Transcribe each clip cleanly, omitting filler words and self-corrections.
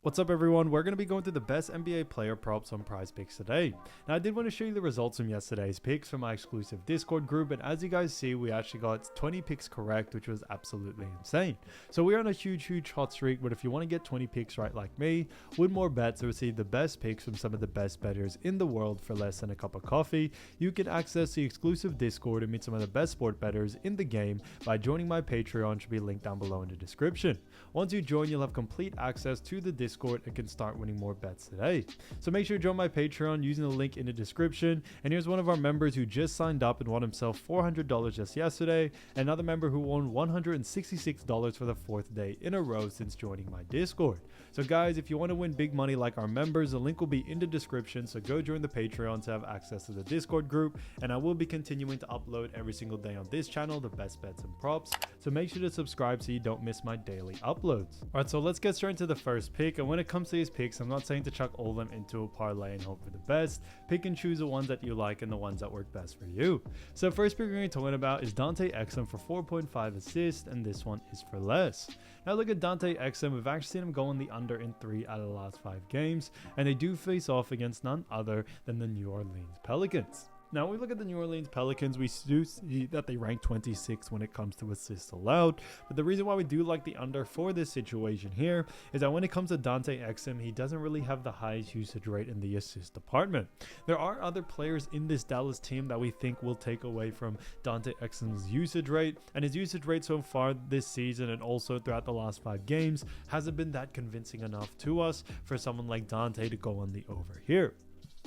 What's up everyone, we're going to be going through the best NBA player props on Prizepicks today. Now I did want to show you the results from yesterday's picks from my exclusive Discord group, and as you guys see we actually got 20 picks correct, which was absolutely insane. So we're on a huge hot streak, but if you want to get 20 picks right like me, with more bets to receive the best picks from some of the best bettors in the world for less than a cup of coffee, you can access the exclusive Discord and meet some of the best sport bettors in the game by joining my Patreon, which should be linked down below in the description. Once you join, you'll have complete access to the Discord and can start winning more bets today. So make sure to join my Patreon using the link in the description. And here's one of our members who just signed up and won himself $400 just yesterday. Another member who won $166 for the 4th day in a row since joining my Discord. So guys, if you want to win big money like our members, the link will be in the description. So go join the Patreon to have access to the Discord group. And I will be continuing to upload every single day on this channel the best bets and props. So make sure to subscribe so you don't miss my daily uploads. Alright, so let's get straight into the first pick. And when it comes to these picks, I'm not saying to chuck all of them into a parlay and hope for the best. Pick and choose the ones that you like and the ones that work best for you. So first pick we're going to be talking about is Dante Exum for 4.5 assists, and this one is for less. Now look at Dante Exum. We've actually seen him go in the under in 3 out of the last 5 games, and they do face off against none other than the New Orleans Pelicans. Now, when we look at the New Orleans Pelicans, we do see that they rank 26 when it comes to assists allowed. But the reason why we do like the under for this situation here is that when it comes to Dante Exum, he doesn't really have the highest usage rate in the assist department. There are other players in this Dallas team that we think will take away from Dante Exum's usage rate. And his usage rate so far this season and also throughout the last 5 games hasn't been that convincing enough to us for someone like Dante to go on the over here.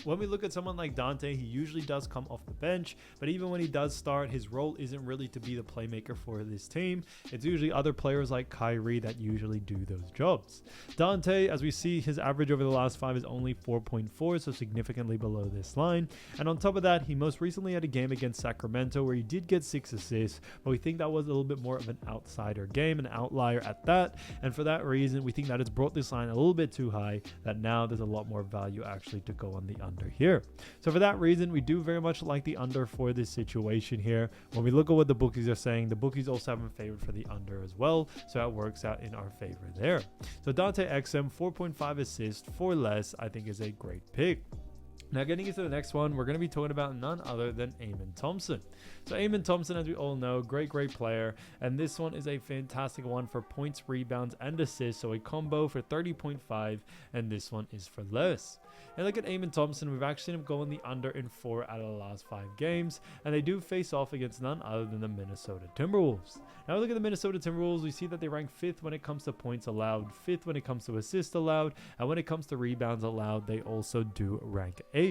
When we look at someone like Dante, he usually does come off the bench, but even when he does start, his role isn't really to be the playmaker for this team. It's usually other players like Kyrie that usually do those jobs. Dante, as we see, his average over the last 5 is only 4.4, so significantly below this line. And on top of that, he most recently had a game against Sacramento where he did get 6 assists, but we think that was a little bit more of an outsider game, an outlier at that. And for that reason, we think that it's brought this line a little bit too high, that now there's a lot more value actually to go on the under here. So for that reason, we do very much like the under for this situation here. When we look at what the bookies are saying, the bookies also have him favored for the under as well, so it works out in our favor there. So Dante Exum, 4.5 assists for less, I think is a great pick. Now getting into the next one, we're going to be talking about none other than Amen Thompson. So Amen Thompson, as we all know, great player. And this one is a fantastic one for points, rebounds, and assists. So a combo for 30.5, and this one is for less. And look at Amen Thompson. We've actually seen him go in the under in 4 out of the last 5 games. And they do face off against none other than the Minnesota Timberwolves. Now look at the Minnesota Timberwolves. We see that they rank 5th when it comes to points allowed, 5th when it comes to assists allowed, and when it comes to rebounds allowed, they also do rank 8th.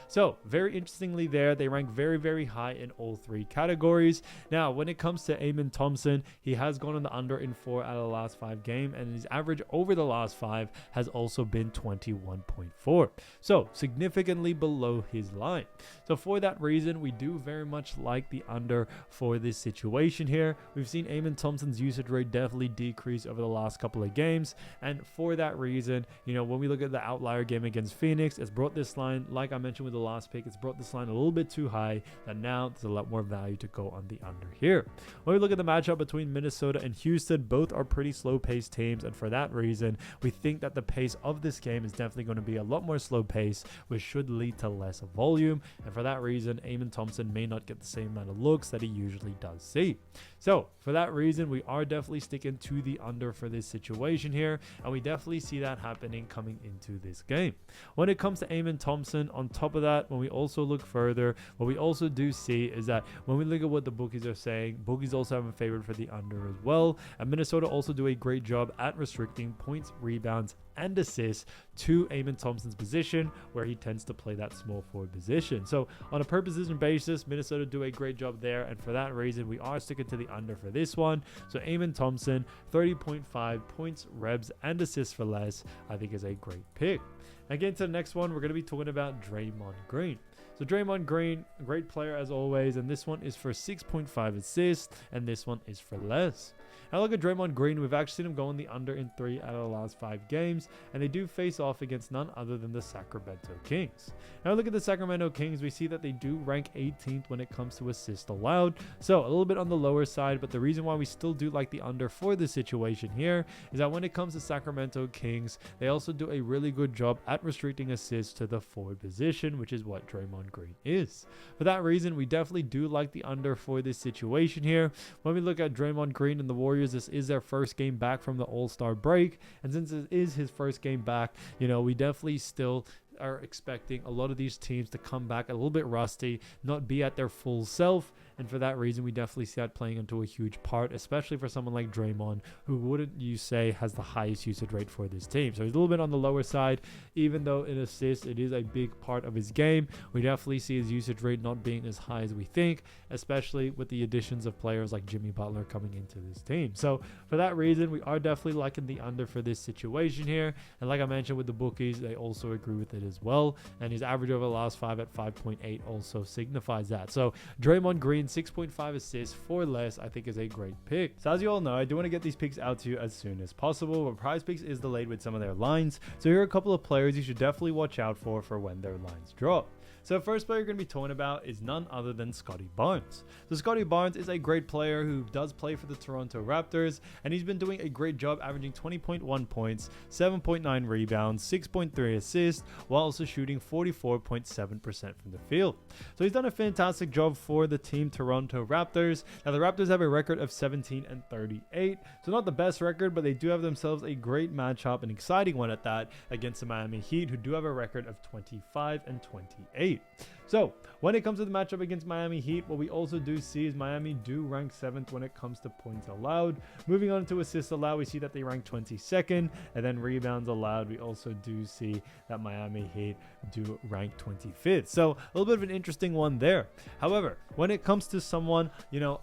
So very interestingly there, they rank very high in all 3 categories. Now when it comes to Amen Thompson, he has gone on the under in 4 out of the last 5 games, and his average over the last 5 has also been 21.4. So significantly below his line. So for that reason, we do very much like the under for this situation here. We've seen Amen Thompson's usage rate definitely decrease over the last couple of games, and for that reason, you know, when we look at the outlier game against Phoenix, it's brought this line, like I mentioned with the last pick, it's brought this line a little bit too high, that now there's a lot more value to go on the under here. When we look at the matchup between Minnesota and Houston, both are pretty slow-paced teams, and for that reason, we think that the pace of this game is definitely going to be a lot more slow pace, which should lead to less volume, and for that reason, Amen Thompson may not get the same amount of looks that he usually does see. So for that reason, we are definitely sticking to the under for this situation here, and we definitely see that happening coming into this game. When it comes to Amen Thompson, on top of that, when we also look further, what we also do see is that when we look at what the bookies are saying, bookies also have him favored for the under as well, and Minnesota also do a great job at restricting points, rebounds, and assists to Amen Thompson's position, where he tends to play that small forward position. So on a per position basis, Minnesota do a great job there, and for that reason, we are sticking to the under for this one. So Amen Thompson, 30.5 points, rebs, and assists for less, I think is a great pick. Again, to the next one, we're going to be talking about Draymond Green. So Draymond Green, great player as always, and this one is for 6.5 assists, and this one is for less. Now look at Draymond Green. We've actually seen him go on the under in 3 out of the last 5 games, and they do face off against none other than the Sacramento Kings. Now look at the Sacramento Kings. We see that they do rank 18th when it comes to assists allowed, so a little bit on the lower side, but the reason why we still do like the under for this situation here is that when it comes to Sacramento Kings, they also do a really good job at restricting assists to the forward position, which is what Draymond Green is. For that reason, we definitely do like the under for this situation here. When we look at Draymond Green and the Warriors, this is their first game back from the All-Star break, and since it is his first game back, we definitely still are expecting a lot of these teams to come back a little bit rusty, not be at their full self. And for that reason, we definitely see that playing into a huge part, especially for someone like Draymond, who wouldn't you say has the highest usage rate for this team. So he's a little bit on the lower side, even though in assists, it is a big part of his game. We definitely see his usage rate not being as high as we think, especially with the additions of players like Jimmy Butler coming into this team. So for that reason, we are definitely liking the under for this situation here. And like I mentioned with the bookies, they also agree with it as well. And his average over the last 5 at 5.8 also signifies that. So Draymond Green, 6.5 assists for less, I think is a great pick. So as you all know, I do want to get these picks out to you as soon as possible, but Prizepicks is delayed with some of their lines. So here are a couple of players you should definitely watch out for when their lines drop. So the first player you're going to be talking about is none other than Scottie Barnes. So Scottie Barnes is a great player who does play for the Toronto Raptors, and he's been doing a great job averaging 20.1 points, 7.9 rebounds, 6.3 assists, while also shooting 44.7% from the field. So he's done a fantastic job for the team Toronto Raptors. Now the Raptors have a record of 17-38, so not the best record, but they do have themselves a great matchup, an exciting one at that, against the Miami Heat, who do have a record of 25-28. So when it comes to the matchup against Miami Heat, what we also do see is Miami do rank 7th when it comes to points allowed. Moving on to assists allowed, we see that they rank 22nd, and then rebounds allowed, we also do see that Miami Heat do rank 25th. So a little bit of an interesting one there. However, when it comes to someone,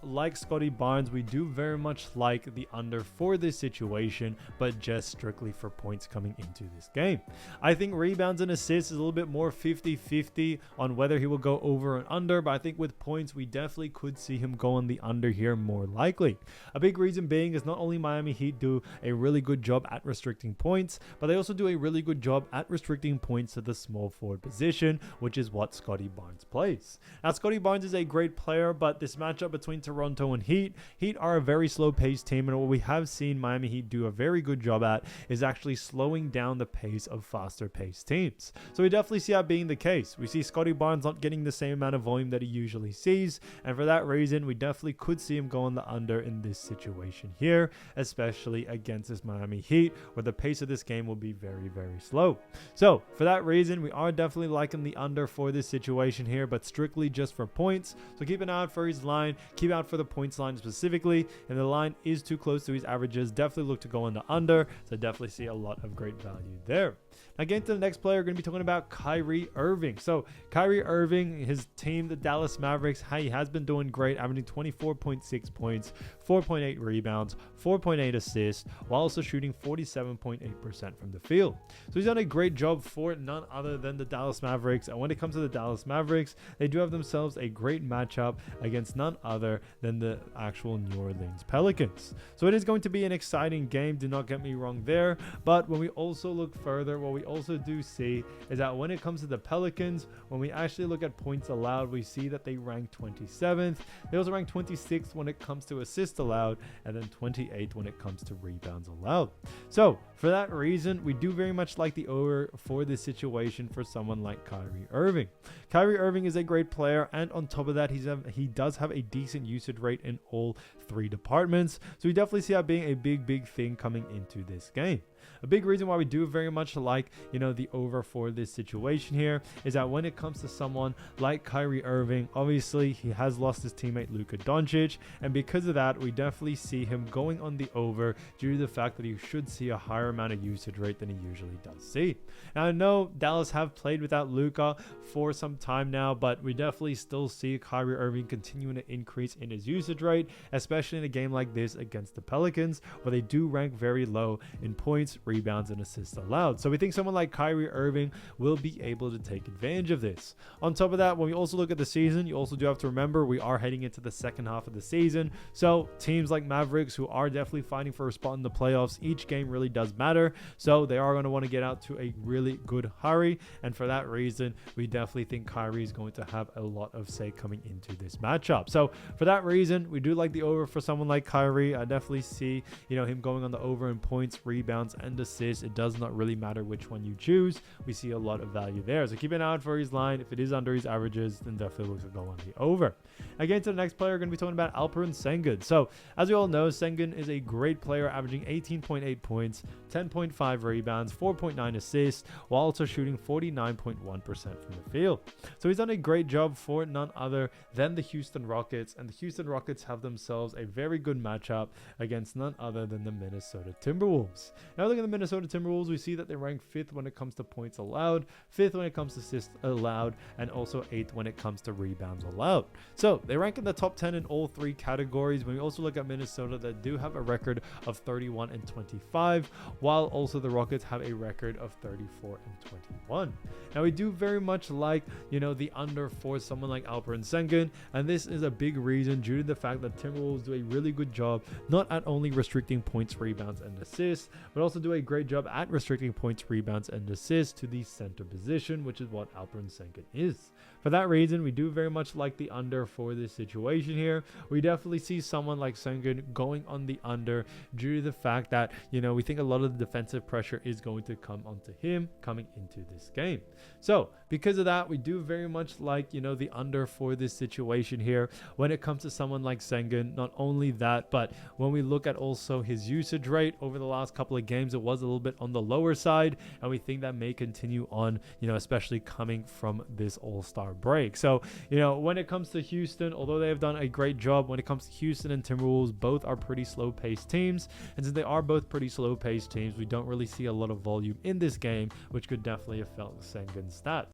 like Scottie Barnes, we do very much like the under for this situation, but just strictly for points coming into this game. I think rebounds and assists is a little bit more 50-50 on whether he will go over and under, but I think with points, we definitely could see him go on the under here more likely. A big reason being is not only Miami Heat do a really good job at restricting points, but they also do a really good job at restricting points to the small forward position, which is what Scottie Barnes plays. Now, Scottie Barnes is a great player, but this matchup between Toronto and Heat are a very slow-paced team, and what we have seen Miami Heat do a very good job at is actually slowing down the pace of faster-paced teams. So we definitely see that being the case. We see Scottie Barnes not getting the same amount of volume that he usually sees, and for that reason, we definitely could see him go on the under in this situation here, especially against this Miami Heat, where the pace of this game will be very, very slow. So for that reason, we are definitely liking the under for this situation here, but strictly just for points. So keep an eye out for his line, keep out for the points line specifically, and the line is too close to his averages, definitely look to go on the under, so definitely see a lot of great value there. Now getting to the next player, we're going to be talking about Kyrie Irving. So Kyrie Irving, his team, the Dallas Mavericks, he has been doing great, averaging 24.6 points, 4.8 rebounds, 4.8 assists, while also shooting 47.8% from the field. So he's done a great job for none other than the Dallas Mavericks. And when it comes to the Dallas Mavericks, they do have themselves a great matchup against none other than the actual New Orleans Pelicans. So it is going to be an exciting game, do not get me wrong there. But when we also look further, what we also do see is that when it comes to the Pelicans, when we actually look at points allowed, we see that they rank 27th. They also rank 26th when it comes to assists allowed, and then 28th when it comes to rebounds allowed. So for that reason, we do very much like the over for this situation for someone like Kyrie Irving. Kyrie Irving is a great player, and on top of that, he does have a decent usage rate in all 3 departments. So we definitely see that being a big thing coming into this game. A big reason why we do very much like, the over for this situation here is that when it comes to someone like Kyrie Irving, obviously he has lost his teammate Luka Doncic, and because of that, we definitely see him going on the over due to the fact that he should see a higher amount of usage rate than he usually does see. Now, I know Dallas have played without Luka for some time now, but we definitely still see Kyrie Irving continuing to increase in his usage rate, especially in a game like this against the Pelicans, where they do rank very low in points, points, rebounds, and assists allowed. So we think someone like Kyrie Irving will be able to take advantage of this. On top of that, when we also look at the season, you also do have to remember we are heading into the second half of the season. So teams like Mavericks, who are definitely fighting for a spot in the playoffs, each game really does matter. So they are going to want to get out to a really good hurry. And for that reason, we definitely think Kyrie is going to have a lot of say coming into this matchup. So for that reason, we do like the over for someone like Kyrie. I definitely see, him going on the over in points, rebounds, and assists. It does not really matter which one you choose. We see a lot of value there. So keep an eye out for his line. If it is under his averages, then definitely looks to go on the over. Again, to the next player, we're going to be talking about Alperen Sengun. So as we all know, Sengun is a great player, averaging 18.8 points, 10.5 rebounds, 4.9 assists, while also shooting 49.1% from the field. So he's done a great job for none other than the Houston Rockets, and the Houston Rockets have themselves a very good matchup against none other than the Minnesota Timberwolves. Now look at the Minnesota Timberwolves, we see that they rank 5th when it comes to points allowed, 5th when it comes to assists allowed, and also 8th when it comes to rebounds allowed. So they rank in the top 10 in all 3 categories. When we also look at Minnesota, that do have a record of 31-25, while also the Rockets have a record of 34-21. Now we do very much like, the under for someone like Alperen Sengun, and this is a big reason due to the fact that Timberwolves do a really good job not at only restricting points, rebounds, and assists, but also do a great job at restricting points, rebounds, and assists to the center position, which is what Alperen Sengun is. For that reason, we do very much like the under for this situation here. We definitely see someone like Sengun going on the under due to the fact that, we think a lot of the defensive pressure is going to come onto him coming into this game. So because of that, we do very much like, the under for this situation here. When it comes to someone like Sengun, not only that, but when we look at also his usage rate over the last couple of games, it was a little bit on the lower side, and we think that may continue on, especially coming from this All-Star break. So, when it comes to Houston, although they have done a great job, when it comes to Houston and Timberwolves, both are pretty slow-paced teams, and since they are both pretty slow-paced teams, we don't really see a lot of volume in this game, which could definitely affect Sengun's stats.